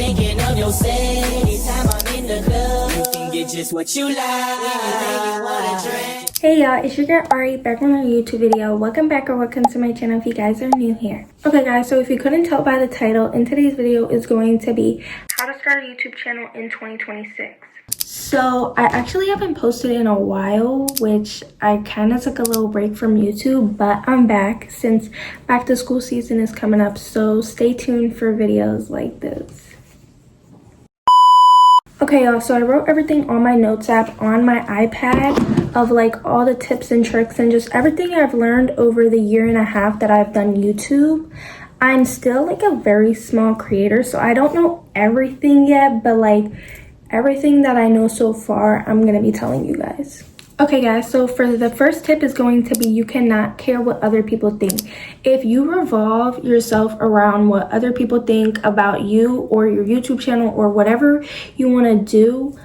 thinking of your sex. Anytime I'm in the club, you can get just what you like. Anything you wanna drink. Hey y'all, it's your girl Ari back on a YouTube video. Welcome back or welcome to my channel if you guys are new here. Okay guys, so if you couldn't tell by the title, in today's video is going to be how to start a YouTube channel in 2026. So I actually haven't posted in a while, which I kind of took a little break from YouTube, but I'm back since back to school season is coming up, so stay tuned for videos like this. Okay y'all, so I wrote everything on my notes app on my iPad of like all the tips and tricks and just everything I've learned over the year and a half that I've done YouTube. I'm still like a very small creator, so I don't know everything yet, but like everything that I know so far, I'm gonna be telling you guys. Okay guys, so for the first tip is going to be you cannot care what other people think. If you revolve yourself around what other people think about you or your YouTube channel or whatever you want to do,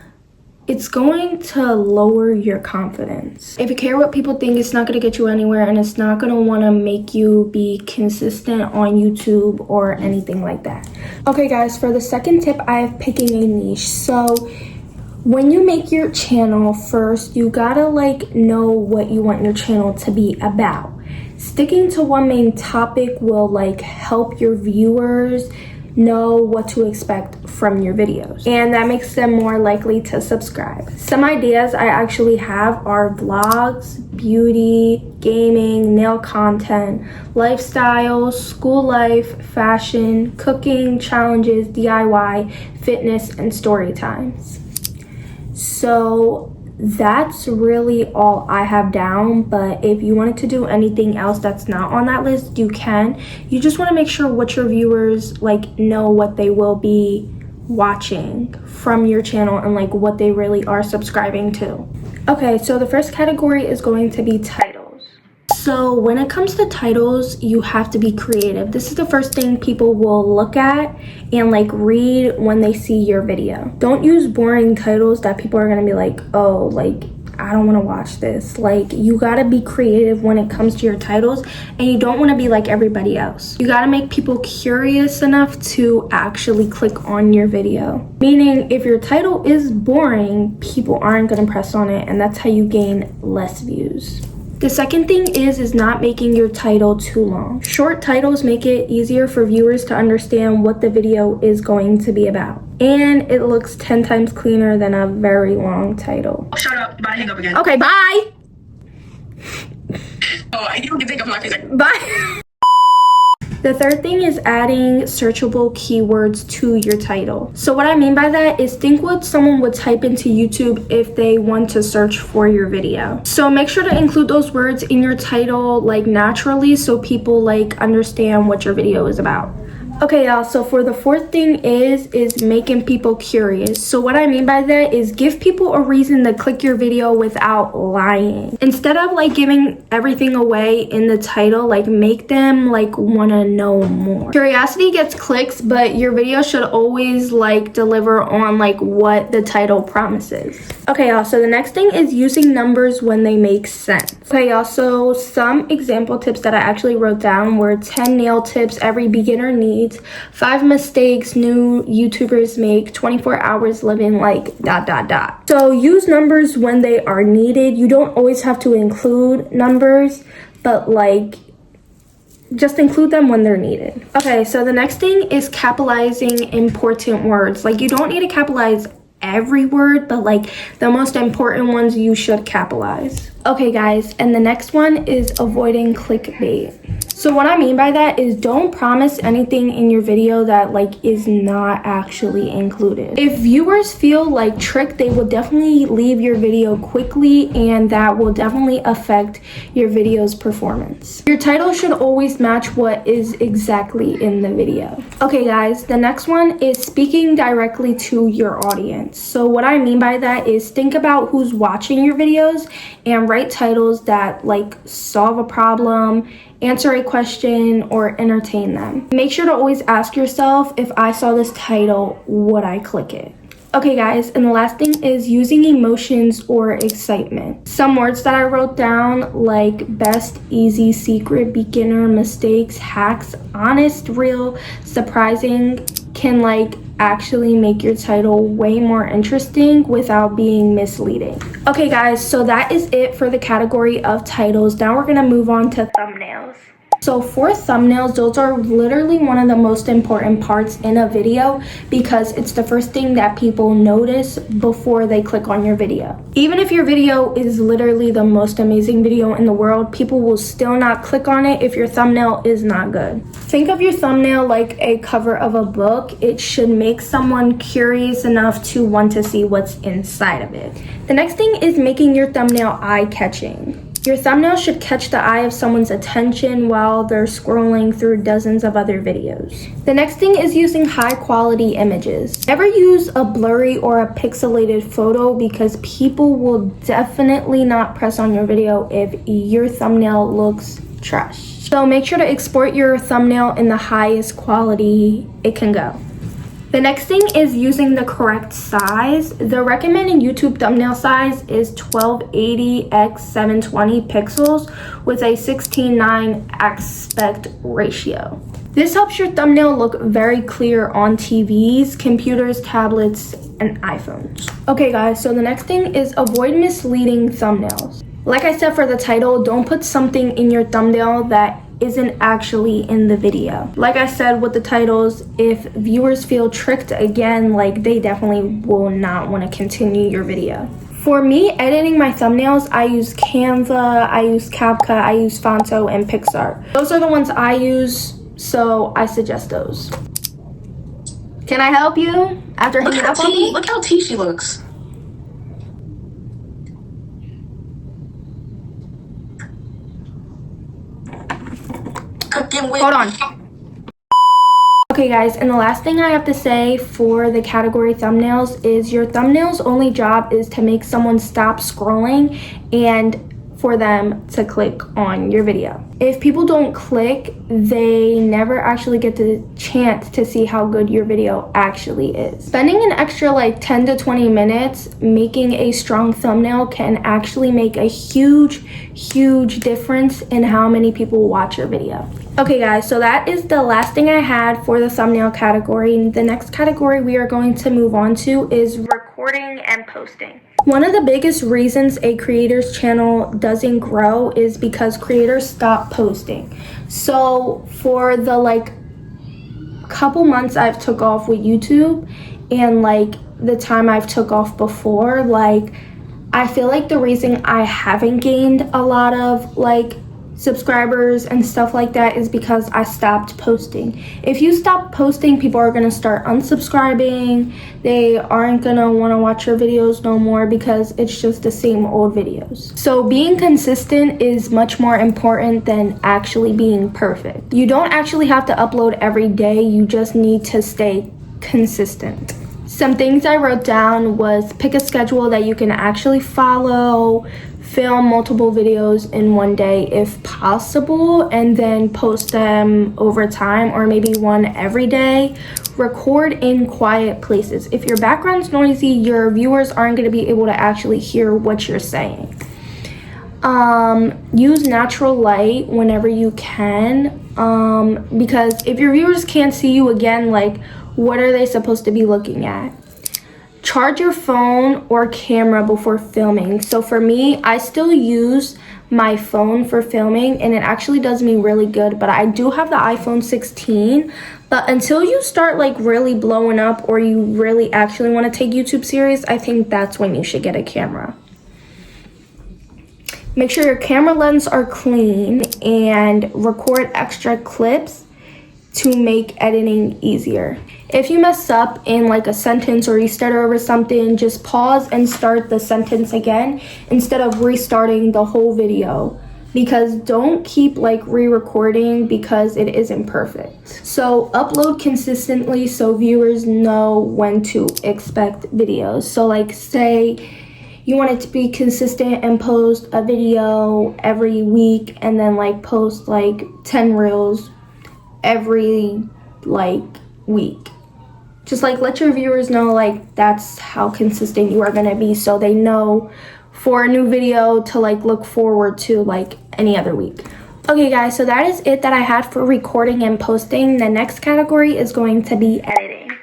it's going to lower your confidence. If you care what people think, it's not going to get you anywhere, and it's not going to want to make you be consistent on YouTube or anything like that. Okay guys, for the second tip, I have picking a niche. So when you make your channel, first you gotta like know what you want your channel to be about. Sticking to one main topic will like help your viewers know what to expect from your videos, and that makes them more likely to subscribe. Some ideas I actually have are vlogs, beauty, gaming, nail content, lifestyle, school life, fashion, cooking, challenges, DIY, fitness, and story times. So that's really all I have down, but if you wanted to do anything else that's not on that list, you can. You just want to make sure what your viewers like know what they will be watching from your channel and like what they really are subscribing to. Okay, so the first category is going to be titles. So when it comes to titles, you have to be creative. This is the first thing people will look at and like read when they see your video. Don't use boring titles that people are gonna be like, oh, like I don't want to watch this. Like you gotta be creative when it comes to your titles, and you don't want to be like everybody else. You gotta make people curious enough to actually click on your video. Meaning if your title is boring, people aren't gonna press on it, and that's how you gain less views. The second thing is not making your title too long. Short titles make it easier for viewers to understand what the video is going to be about. And it looks 10 times cleaner than a very long title. Oh, shut up. You gotta hang up again. Okay, bye. Oh, you don't think of my face. Bye. The third thing is adding searchable keywords to your title. So what I mean by that is think what someone would type into YouTube if they want to search for your video. So make sure to include those words in your title like naturally so people like understand what your video is about. Okay y'all, so for the fourth thing is making people curious. So what I mean by that is give people a reason to click your video without lying. Instead of like giving everything away in the title, like make them like want to know more. Curiosity gets clicks, but your video should always like deliver on like what the title promises. Okay y'all, so the next thing is using numbers when they make sense. Okay y'all, so some example tips that I actually wrote down were 10 nail tips every beginner needs, 5 mistakes new YouTubers make, 24 hours living like ... So use numbers when they are needed. You don't always have to include numbers, but like just include them when they're needed. Okay, so the next thing is capitalizing important words. Like you don't need to capitalize every word, but like the most important ones you should capitalize. Okay guys, and the next one is avoiding clickbait. So what I mean by that is don't promise anything in your video that like is not actually included. If viewers feel like tricked, they will definitely leave your video quickly, and that will definitely affect your video's performance. Your title should always match what is exactly in the video. Okay guys, the next one is speaking directly to your audience. So what I mean by that is think about who's watching your videos and write titles that like solve a problem, answer a question, or entertain them. Make sure to always ask yourself, if I saw this title, would I click it? Okay guys, and the last thing is using emotions or excitement. Some words that I wrote down like best, easy, secret, beginner, mistakes, hacks, honest, real, surprising, can like actually make your title way more interesting without being misleading. Okay guys, so that is it for the category of titles. Now we're gonna move on to thumbnails. So for thumbnails, those are literally one of the most important parts in a video because it's the first thing that people notice before they click on your video. Even if your video is literally the most amazing video in the world, people will still not click on it if your thumbnail is not good. Think of your thumbnail like a cover of a book. It should make someone curious enough to want to see what's inside of it. The next thing is making your thumbnail eye-catching. Your thumbnail should catch the eye of someone's attention while they're scrolling through dozens of other videos. The next thing is using high quality images. Never use a blurry or a pixelated photo because people will definitely not press on your video if your thumbnail looks trash. So make sure to export your thumbnail in the highest quality it can go. The next thing is using the correct size. The recommended YouTube thumbnail size is 1280 x 720 pixels with a 16:9 aspect ratio. This helps your thumbnail look very clear on TVs, computers, tablets, and iPhones. Okay guys, so the next thing is avoid misleading thumbnails. Like I said for the title, don't put something in your thumbnail that isn't actually in the video. Like I said with the titles, if viewers feel tricked again, like they definitely will not want to continue your video. For me, editing my thumbnails, I use Canva, I use CapCut, I use Fonto, and PixArt. Those are the ones I use, so I suggest those. Can I help you after hanging up on me? Look how T she looks. Hold on. Okay guys, and the last thing I have to say for the category thumbnails is your thumbnail's only job is to make someone stop scrolling and for them to click on your video. If people don't click, they never actually get the chance to see how good your video actually is. Spending an extra like 10 to 20 minutes making a strong thumbnail can actually make a huge difference in how many people watch your video. Okay guys, so that is the last thing I had for the thumbnail category. The next category we are going to move on to is recording and posting. One of the biggest reasons a creator's channel doesn't grow is because creators stop posting. So for the like couple months I've took off with YouTube and like the time I've took off before, like I feel like the reason I haven't gained a lot of like subscribers and stuff like that is because I stopped posting. If you stop posting, people are gonna start unsubscribing. They aren't gonna want to watch your videos no more because it's just the same old videos. So being consistent is much more important than actually being perfect. You don't actually have to upload every day, you just need to stay consistent. Some things I wrote down was pick a schedule that you can actually follow, film multiple videos in one day if possible, and then post them over time or maybe one every day. Record in quiet places. If your background's noisy, your viewers aren't going to be able to actually hear what you're saying. Use natural light whenever you can, because if your viewers can't see you again, like what are they supposed to be looking at? Charge your phone or camera before filming. So for me, I still use my phone for filming and it actually does me really good, but I do have the iPhone 16. But until you start like really blowing up or you really actually want to take YouTube serious, I think that's when you should get a camera. Make sure your camera lenses are clean and record extra clips to make editing easier. If you mess up in like a sentence or you stutter over something, just pause and start the sentence again instead of restarting the whole video, because don't keep like re-recording because it isn't perfect. So upload consistently so viewers know when to expect videos. So like say you want it to be consistent and post a video every week and then like post like 10 reels every like week. Just like let your viewers know like that's how consistent you are gonna be so they know for a new video to like look forward to like any other week. Okay guys, so that is it that I had for recording and posting. The next category is going to be editing.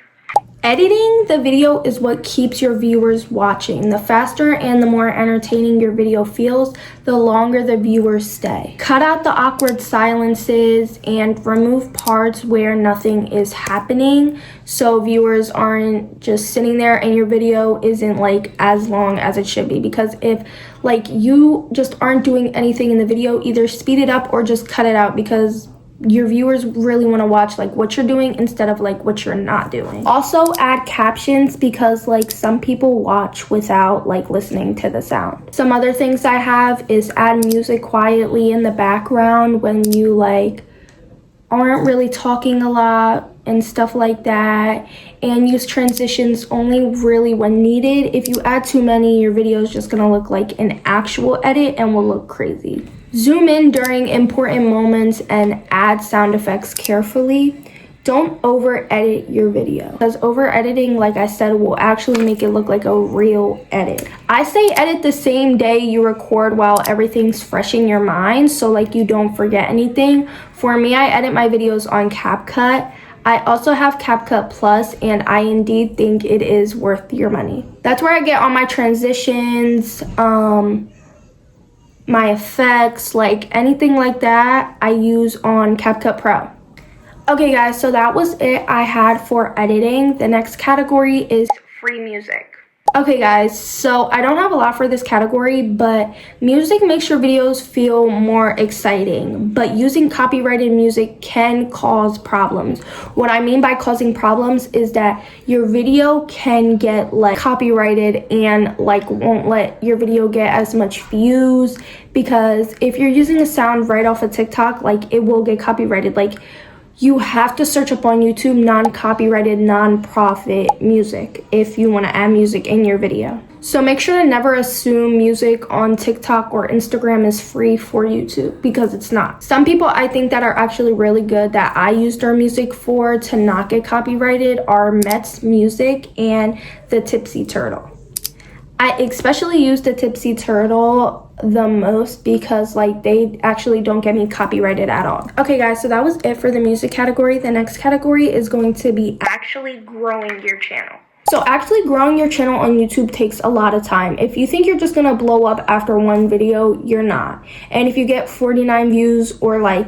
Editing the video is what keeps your viewers watching. The faster and the more entertaining your video feels, the longer the viewers stay. Cut out the awkward silences and remove parts where nothing is happening so viewers aren't just sitting there and your video isn't like as long as it should be. Because if like you just aren't doing anything in the video, either speed it up or just cut it out, because your viewers really want to watch like what you're doing instead of like what you're not doing. Also add captions, because like some people watch without like listening to the sound. Some other things I have is add music quietly in the background when you like aren't really talking a lot and stuff like that, and use transitions only really when needed. If you add too many, your video is just gonna look like an actual edit and will look crazy. Zoom in during important moments and add sound effects carefully. Don't over edit your video, because over editing, like I said, will actually make it look like a real edit. I say edit the same day you record while everything's fresh in your mind, so like you don't forget anything. For me, I edit my videos on CapCut. I also have CapCut Plus, and I indeed think it is worth your money. That's where I get all my transitions, my effects, like anything like that I use on CapCut Pro. Okay guys, so that was it I had for editing. The next category is free music. Okay guys, so I don't have a lot for this category, but music makes your videos feel more exciting, but using copyrighted music can cause problems. What I mean by causing problems is that your video can get like copyrighted and like won't let your video get as much views, because if you're using a sound right off of TikTok, like it will get copyrighted. Like you have to search up on YouTube non-copyrighted, non-profit music if you want to add music in your video. So make sure to never assume music on TikTok or Instagram is free for YouTube, because it's not. Some people I think that are actually really good that I used their music for to not get copyrighted are Mets Music and the Tipsy Turtle. I especially use the Tipsy Turtle the most because like they actually don't get me copyrighted at all. Okay guys, so that was it for the music category. The next category is going to be actually growing your channel. So actually growing your channel on YouTube takes a lot of time. If you think you're just gonna blow up after one video, you're not. And if you get 49 views or like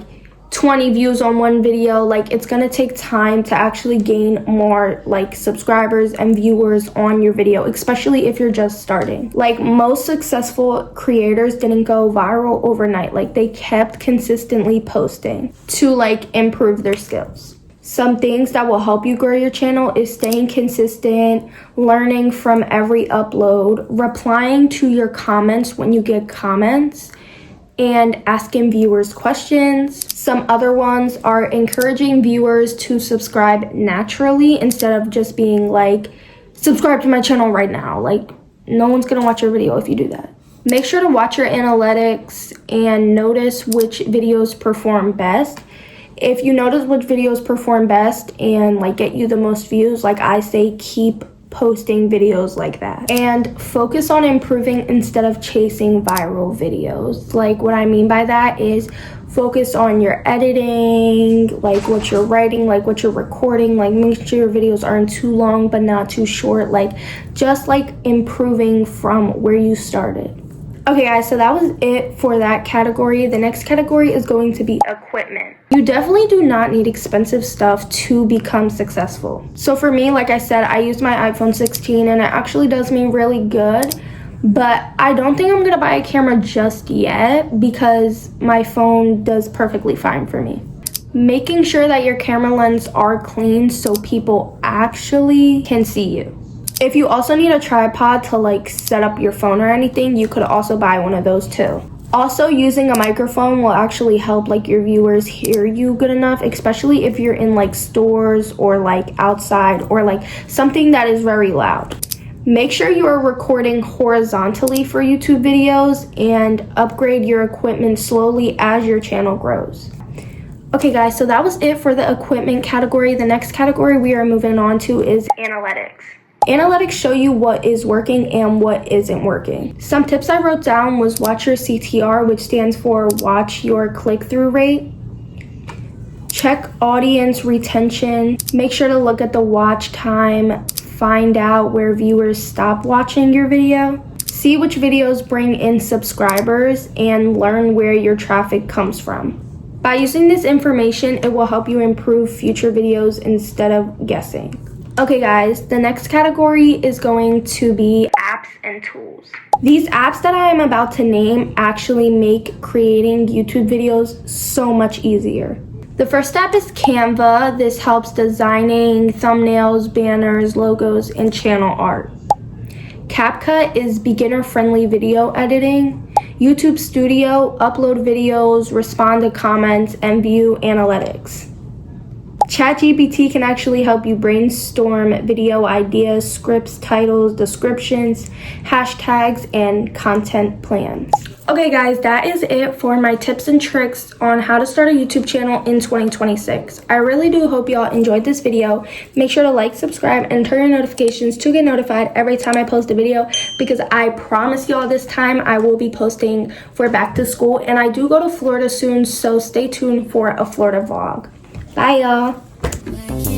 20 views on one video, like it's gonna take time to actually gain more like subscribers and viewers on your video, especially if you're just starting. Like most successful creators didn't go viral overnight. Like they kept consistently posting to like improve their skills. Some things that will help you grow your channel is staying consistent, learning from every upload, replying to your comments when you get comments, and asking viewers questions. Some other ones are encouraging viewers to subscribe naturally instead of just being like, subscribe to my channel right now. Like no one's gonna watch your video if you do that. Make sure to watch your analytics and notice which videos perform best. If you notice which videos perform best and like get you the most views, like I say, keep posting videos like that, and focus on improving instead of chasing viral videos. Like what I mean by that is focus on your editing, like what you're writing, like what you're recording, like make sure your videos aren't too long but not too short, like just like improving from where you started. Okay guys, so that was it for that category. The next category is going to be equipment. You definitely do not need expensive stuff to become successful. So for me, like I said, I use my iPhone 16 and it actually does me really good, but I don't think I'm gonna buy a camera just yet because my phone does perfectly fine for me. Making sure that your camera lens are clean so people actually can see you. If you also need a tripod to like set up your phone or anything, you could also buy one of those too. Also, using a microphone will actually help like your viewers hear you good enough, especially if you're in like stores or like outside or like something that is very loud. Make sure you are recording horizontally for YouTube videos and upgrade your equipment slowly as your channel grows. Okay guys, so that was it for the equipment category. The next category we are moving on to is analytics. Analytics show you what is working and what isn't working. Some tips I wrote down was watch your CTR, which stands for watch your click-through rate. check audience retention. Make sure to look at the watch time. Find out where viewers stop watching your video. See which videos bring in subscribers and learn where your traffic comes from. By using this information, it will help you improve future videos instead of guessing. Okay guys, the next category is going to be apps and tools. These apps that I am about to name actually make creating YouTube videos so much easier. The first app is Canva. This helps designing thumbnails, banners, logos, and channel art. CapCut is beginner-friendly video editing. YouTube Studio, upload videos, respond to comments, and view analytics. ChatGPT can actually help you brainstorm video ideas, scripts, titles, descriptions, hashtags, and content plans. Okay guys, that is it for my tips and tricks on how to start a YouTube channel in 2026. I really do hope y'all enjoyed this video. Make sure to like, subscribe, and turn your notifications to get notified every time I post a video, because I promise y'all this time I will be posting for back to school, and I do go to Florida soon, so stay tuned for a Florida vlog. Bye y'all.